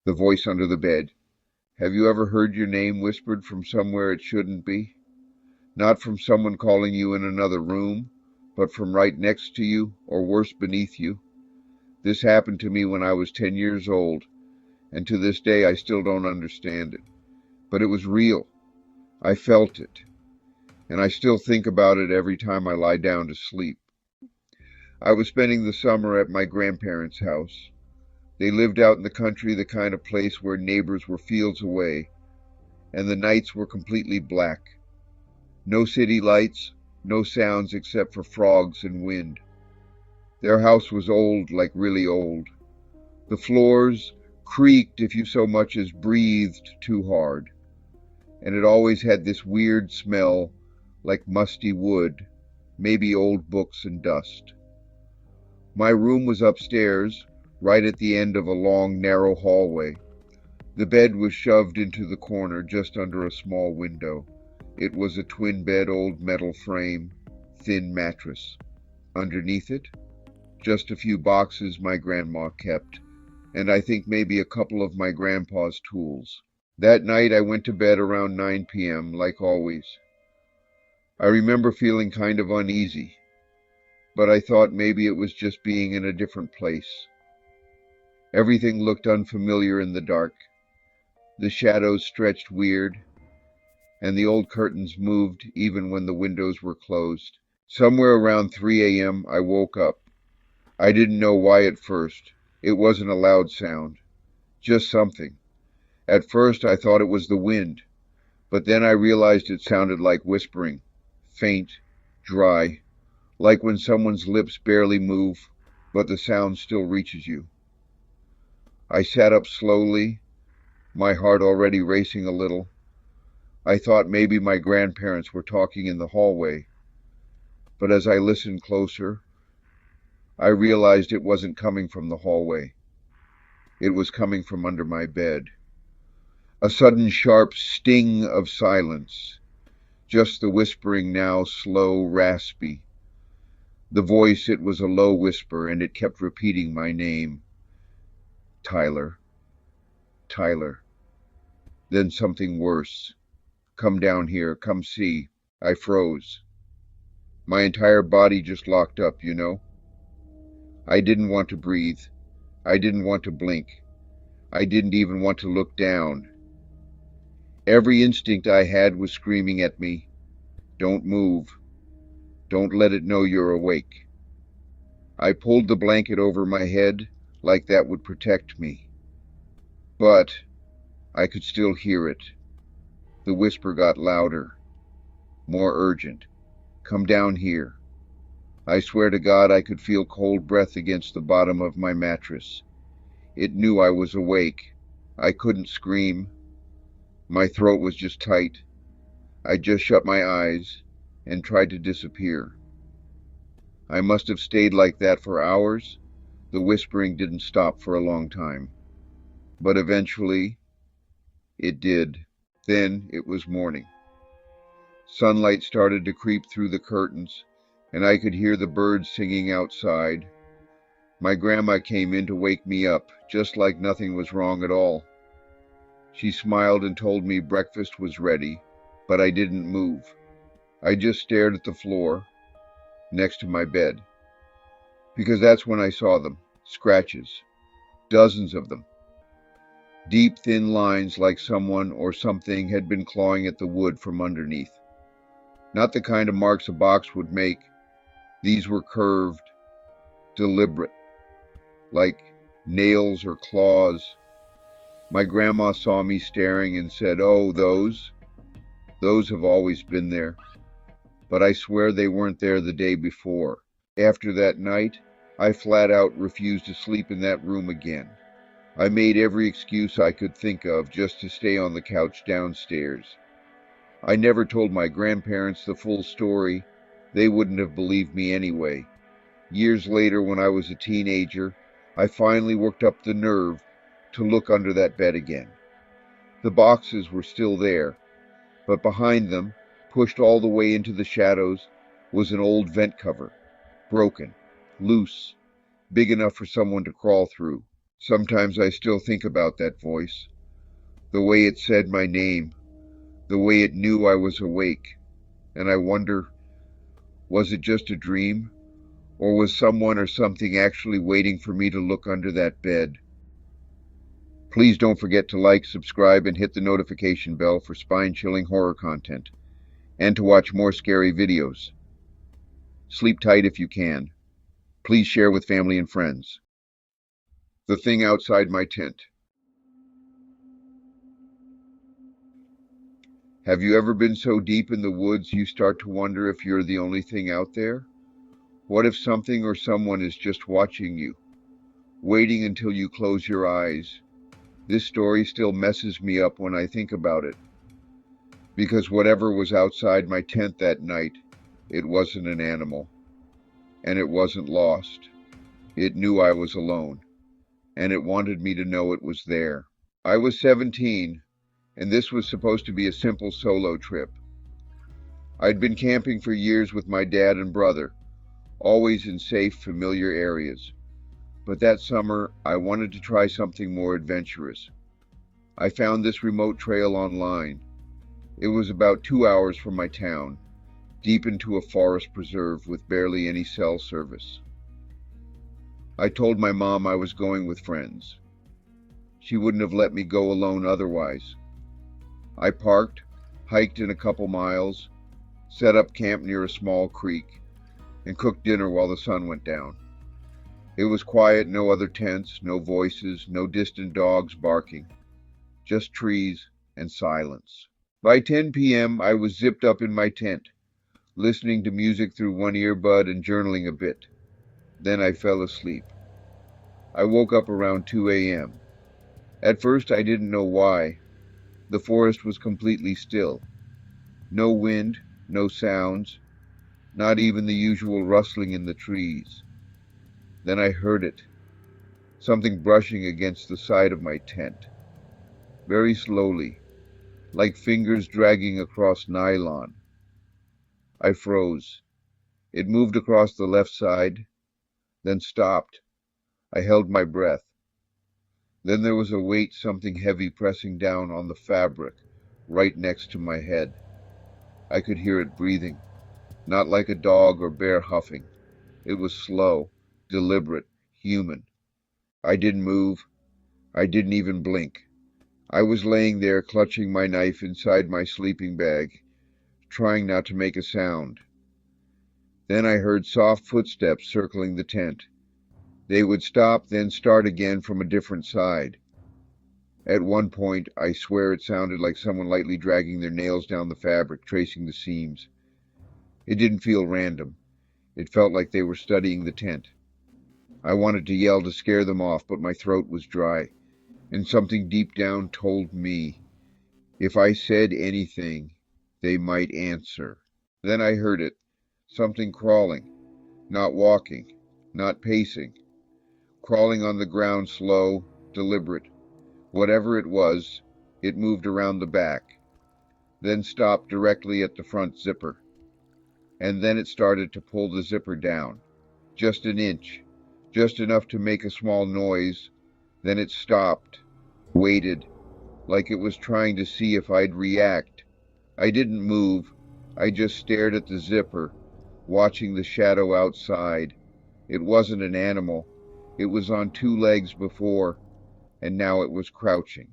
The voice under the bed. Have you ever heard your name whispered from somewhere it shouldn't be? Not from someone calling you in another room, but from right next to you, or worse, beneath you. This happened to me when I was 10 years old, and to this day I still don't understand it. But it was real. I felt it, and I still think about it every time I lie down to sleep. I was spending the summer at my grandparents' house. They lived out in the country, the kind of place where neighbors were fields away, and the nights were completely black. No city lights, no sounds except for frogs and wind. Their house was old, like really old. The floors creaked if you so much as breathed too hard, and it always had this weird smell, like musty wood, maybe old books and dust. My room was upstairs, right at the end of a long, narrow hallway. The bed was shoved into the corner just under a small window. It was a twin-bed old metal frame, thin mattress. Underneath it, just a few boxes my grandma kept, and I think maybe a couple of my grandpa's tools. That night I went to bed around 9 p.m., like always. I remember feeling kind of uneasy, but I thought maybe it was just being in a different place. Everything looked unfamiliar in the dark. The shadows stretched weird, and the old curtains moved even when the windows were closed. Somewhere around 3 a.m. I woke up. I didn't know why at first. It wasn't a loud sound, just something. At first I thought it was the wind, but then I realized it sounded like whispering, faint, dry, like when someone's lips barely move, but the sound still reaches you. I sat up slowly, my heart already racing a little. I thought maybe my grandparents were talking in the hallway, but as I listened closer, I realized it wasn't coming from the hallway. It was coming from under my bed. A sudden sharp sting of silence, just the whispering now slow, raspy. The voice, it was a low whisper, and it kept repeating my name. Tyler, Tyler. Then something worse. Come down here, come see. I froze. My entire body just locked up, you know. I didn't want to breathe. I didn't want to blink. I didn't even want to look down. Every instinct I had was screaming at me, don't move. Don't let it know you're awake. I pulled the blanket over my head like that would protect me. But I could still hear it. The whisper got louder, more urgent. Come down here. I swear to God I could feel cold breath against the bottom of my mattress. It knew I was awake. I couldn't scream. My throat was just tight. I just shut my eyes and tried to disappear. I must have stayed like that for hours. The whispering didn't stop for a long time. But eventually, it did. Then it was morning. Sunlight started to creep through the curtains, and I could hear the birds singing outside. My grandma came in to wake me up, just like nothing was wrong at all. She smiled and told me breakfast was ready, but I didn't move. I just stared at the floor, next to my bed. Because that's when I saw them, scratches, dozens of them. Deep, thin lines like someone or something had been clawing at the wood from underneath. Not the kind of marks a box would make. These were curved, deliberate, like nails or claws. My grandma saw me staring and said, "Oh, those have always been there." But I swear they weren't there the day before. After that night, I flat out refused to sleep in that room again. I made every excuse I could think of just to stay on the couch downstairs. I never told my grandparents the full story. They wouldn't have believed me anyway. Years later, when I was a teenager, I finally worked up the nerve to look under that bed again. The boxes were still there, but behind them, pushed all the way into the shadows, was an old vent cover, broken, loose, big enough for someone to crawl through. Sometimes I still think about that voice, the way it said my name, the way it knew I was awake, and I wonder, was it just a dream, or was someone or something actually waiting for me to look under that bed? Please don't forget to like, subscribe, and hit the notification bell for spine-chilling horror content, and to watch more scary videos. Sleep tight if you can. Please share with family and friends. The thing outside my tent. Have you ever been so deep in the woods you start to wonder if you're the only thing out there? What if something or someone is just watching you, waiting until you close your eyes? This story still messes me up when I think about it, because whatever was outside my tent that night, it wasn't an animal, and it wasn't lost. It knew I was alone, and it wanted me to know it was there. I was 17, and this was supposed to be a simple solo trip. I'd been camping for years with my dad and brother, always in safe, familiar areas. But that summer, I wanted to try something more adventurous. I found this remote trail online. It was about 2 hours from my town, deep into a forest preserve with barely any cell service. I told my mom I was going with friends. She wouldn't have let me go alone otherwise. I parked, hiked in a couple miles, set up camp near a small creek, and cooked dinner while the sun went down. It was quiet, no other tents, no voices, no distant dogs barking, just trees and silence. By 10 p.m., I was zipped up in my tent, listening to music through one earbud and journaling a bit. Then I fell asleep. I woke up around 2 a.m. At first, I didn't know why. The forest was completely still. No wind, no sounds, not even the usual rustling in the trees. Then I heard it, something brushing against the side of my tent, very slowly, like fingers dragging across nylon. I froze. It moved across the left side, then stopped. I held my breath. Then there was a weight, something heavy pressing down on the fabric, right next to my head. I could hear it breathing, not like a dog or bear huffing. It was slow, deliberate, human. I didn't move. I didn't even blink. I was laying there, clutching my knife inside my sleeping bag, trying not to make a sound. Then I heard soft footsteps circling the tent. They would stop, then start again from a different side. At one point, I swear it sounded like someone lightly dragging their nails down the fabric, tracing the seams. It didn't feel random. It felt like they were studying the tent. I wanted to yell to scare them off, but my throat was dry, and something deep down told me, if I said anything, they might answer. Then I heard it, something crawling, not walking, not pacing, crawling on the ground, slow, deliberate. Whatever it was, it moved around the back, then stopped directly at the front zipper. And then it started to pull the zipper down, just an inch, just enough to make a small noise. Then it stopped, waited, like it was trying to see if I'd react. I didn't move. I just stared at the zipper, watching the shadow outside. It wasn't an animal. It was on two legs before, and now it was crouching,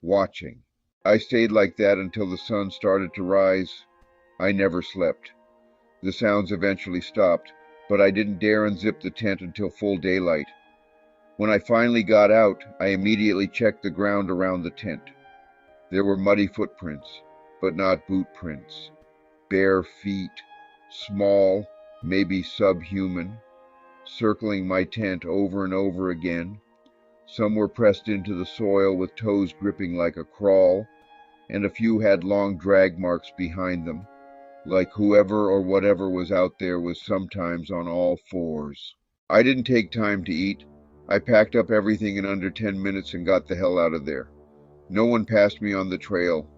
watching. I stayed like that until the sun started to rise. I never slept. The sounds eventually stopped, but I didn't dare unzip the tent until full daylight. When I finally got out, I immediately checked the ground around the tent. There were muddy footprints, but not boot prints. Bare feet, small, maybe subhuman, circling my tent over and over again. Some were pressed into the soil with toes gripping like a crawl, and a few had long drag marks behind them, like whoever or whatever was out there was sometimes on all fours. I didn't take time to eat. I packed up everything in under 10 minutes and got the hell out of there. No one passed me on the trail.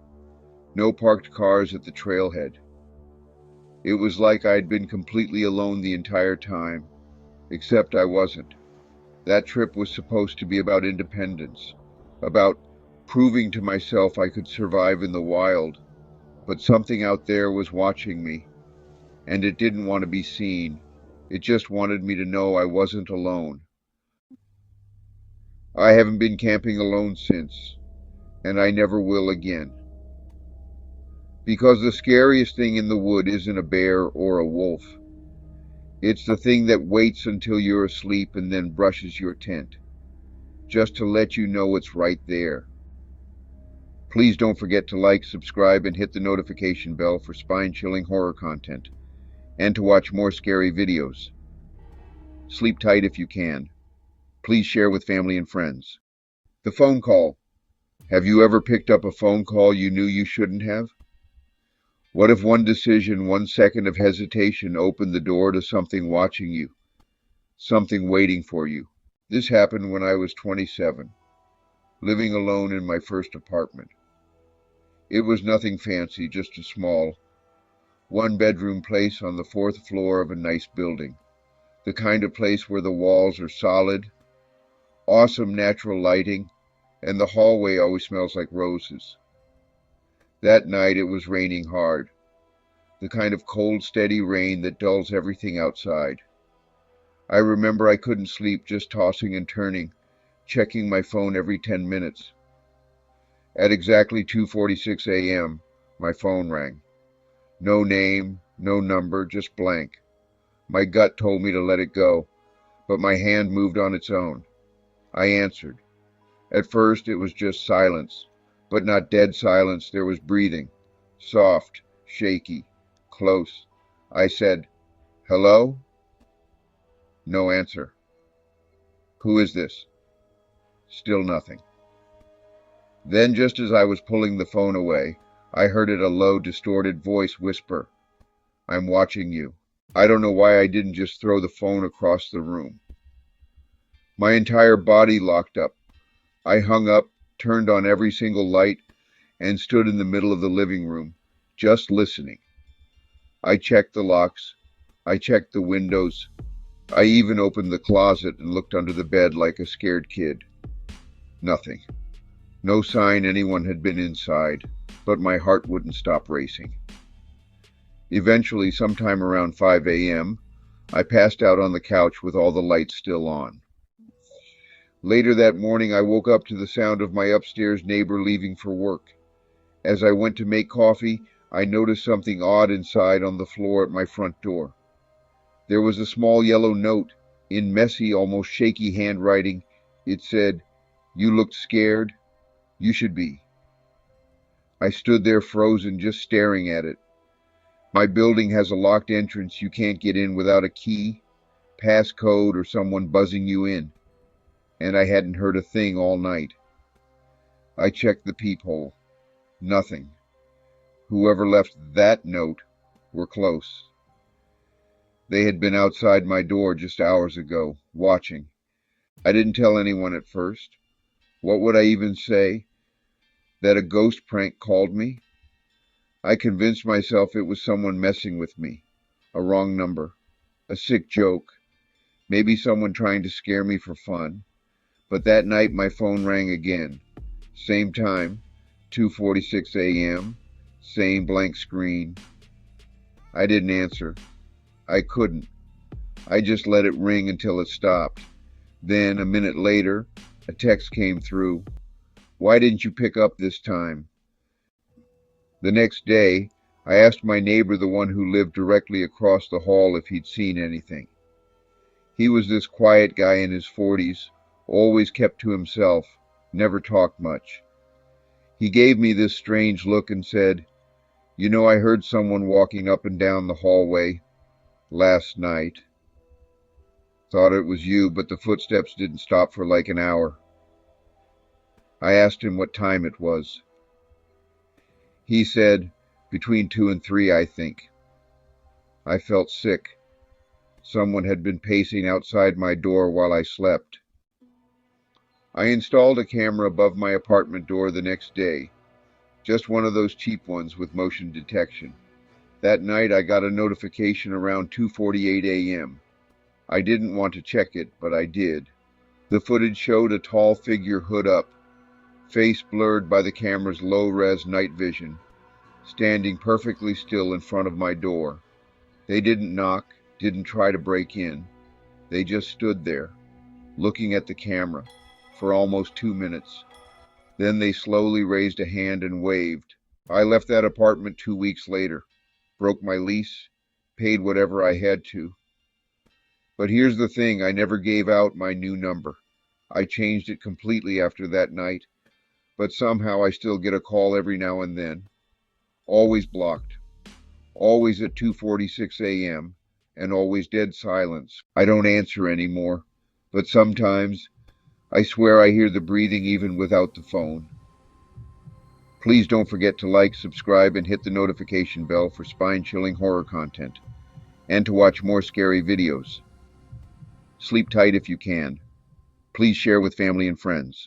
No parked cars at the trailhead. It was like I'd been completely alone the entire time, except I wasn't. That trip was supposed to be about independence, about proving to myself I could survive in the wild, but something out there was watching me, and it didn't want to be seen. It just wanted me to know I wasn't alone. I haven't been camping alone since, and I never will again. Because the scariest thing in the wood isn't a bear or a wolf. It's the thing that waits until you're asleep and then brushes your tent, just to let you know it's right there. Please don't forget to like, subscribe, and hit the notification bell for spine-chilling horror content, and to watch more scary videos. Sleep tight if you can. Please share with family and friends. The phone call. Have you ever picked up a phone call you knew you shouldn't have? What if one decision, 1 second of hesitation opened the door to something watching you, something waiting for you? This happened when I was 27, living alone in my first apartment. It was nothing fancy, just a small, one-bedroom place on the fourth floor of a nice building. The kind of place where the walls are solid, awesome natural lighting, and the hallway always smells like roses. That night it was raining hard, the kind of cold, steady rain that dulls everything outside. I remember I couldn't sleep, just tossing and turning, checking my phone every 10 minutes. At exactly 2:46 a.m., my phone rang. No name, no number, just blank. My gut told me to let it go, but my hand moved on its own. I answered. At first it was just silence, but not dead silence. There was breathing, soft, shaky, close. I said, "Hello?" No answer. "Who is this?" Still nothing. Then, just as I was pulling the phone away, I heard it, a low, distorted voice whisper, "I'm watching you." I don't know why I didn't just throw the phone across the room. My entire body locked up. I hung up, turned on every single light, and stood in the middle of the living room, just listening. I checked the locks. I checked the windows. I even opened the closet and looked under the bed like a scared kid. Nothing. No sign anyone had been inside, but my heart wouldn't stop racing. Eventually, sometime around 5 a.m., I passed out on the couch with all the lights still on. Later that morning, I woke up to the sound of my upstairs neighbor leaving for work. As I went to make coffee, I noticed something odd inside on the floor at my front door. There was a small yellow note, in messy, almost shaky handwriting. It said, "You looked scared. You should be." I stood there frozen, just staring at it. My building has a locked entrance. You can't get in without a key, passcode, or someone buzzing you in. And I hadn't heard a thing all night. I checked the peephole. Nothing. Whoever left that note were close. They had been outside my door just hours ago, watching. I didn't tell anyone at first. What would I even say? That a ghost prank called me? I convinced myself it was someone messing with me. A wrong number. A sick joke. Maybe someone trying to scare me for fun. But that night my phone rang again. Same time, 2:46 a.m., same blank screen. I didn't answer. I couldn't. I just let it ring until it stopped. Then, a minute later, a text came through. "Why didn't you pick up this time?" The next day, I asked my neighbor, the one who lived directly across the hall, if he'd seen anything. He was this quiet guy in his 40s, always kept to himself, never talked much. He gave me this strange look and said, "You know, I heard someone walking up and down the hallway last night. Thought it was you, but the footsteps didn't stop for like an hour." I asked him what time it was. He said, "Between 2 and 3, I think." I felt sick. Someone had been pacing outside my door while I slept. I installed a camera above my apartment door the next day, just one of those cheap ones with motion detection. That night I got a notification around 2:48 a.m. I didn't want to check it, but I did. The footage showed a tall figure hood up, face blurred by the camera's low-res night vision, standing perfectly still in front of my door. They didn't knock, didn't try to break in. They just stood there, looking at the camera, for almost 2 minutes. Then they slowly raised a hand and waved. I left that apartment 2 weeks later, broke my lease, paid whatever I had to. But here's the thing, I never gave out my new number. I changed it completely after that night, but somehow I still get a call every now and then. Always blocked. Always at 2:46 a.m. and always dead silence. I don't answer anymore, but sometimes I swear I hear the breathing even without the phone. Please don't forget to like, subscribe, and hit the notification bell for spine-chilling horror content, and to watch more scary videos. Sleep tight if you can. Please share with family and friends.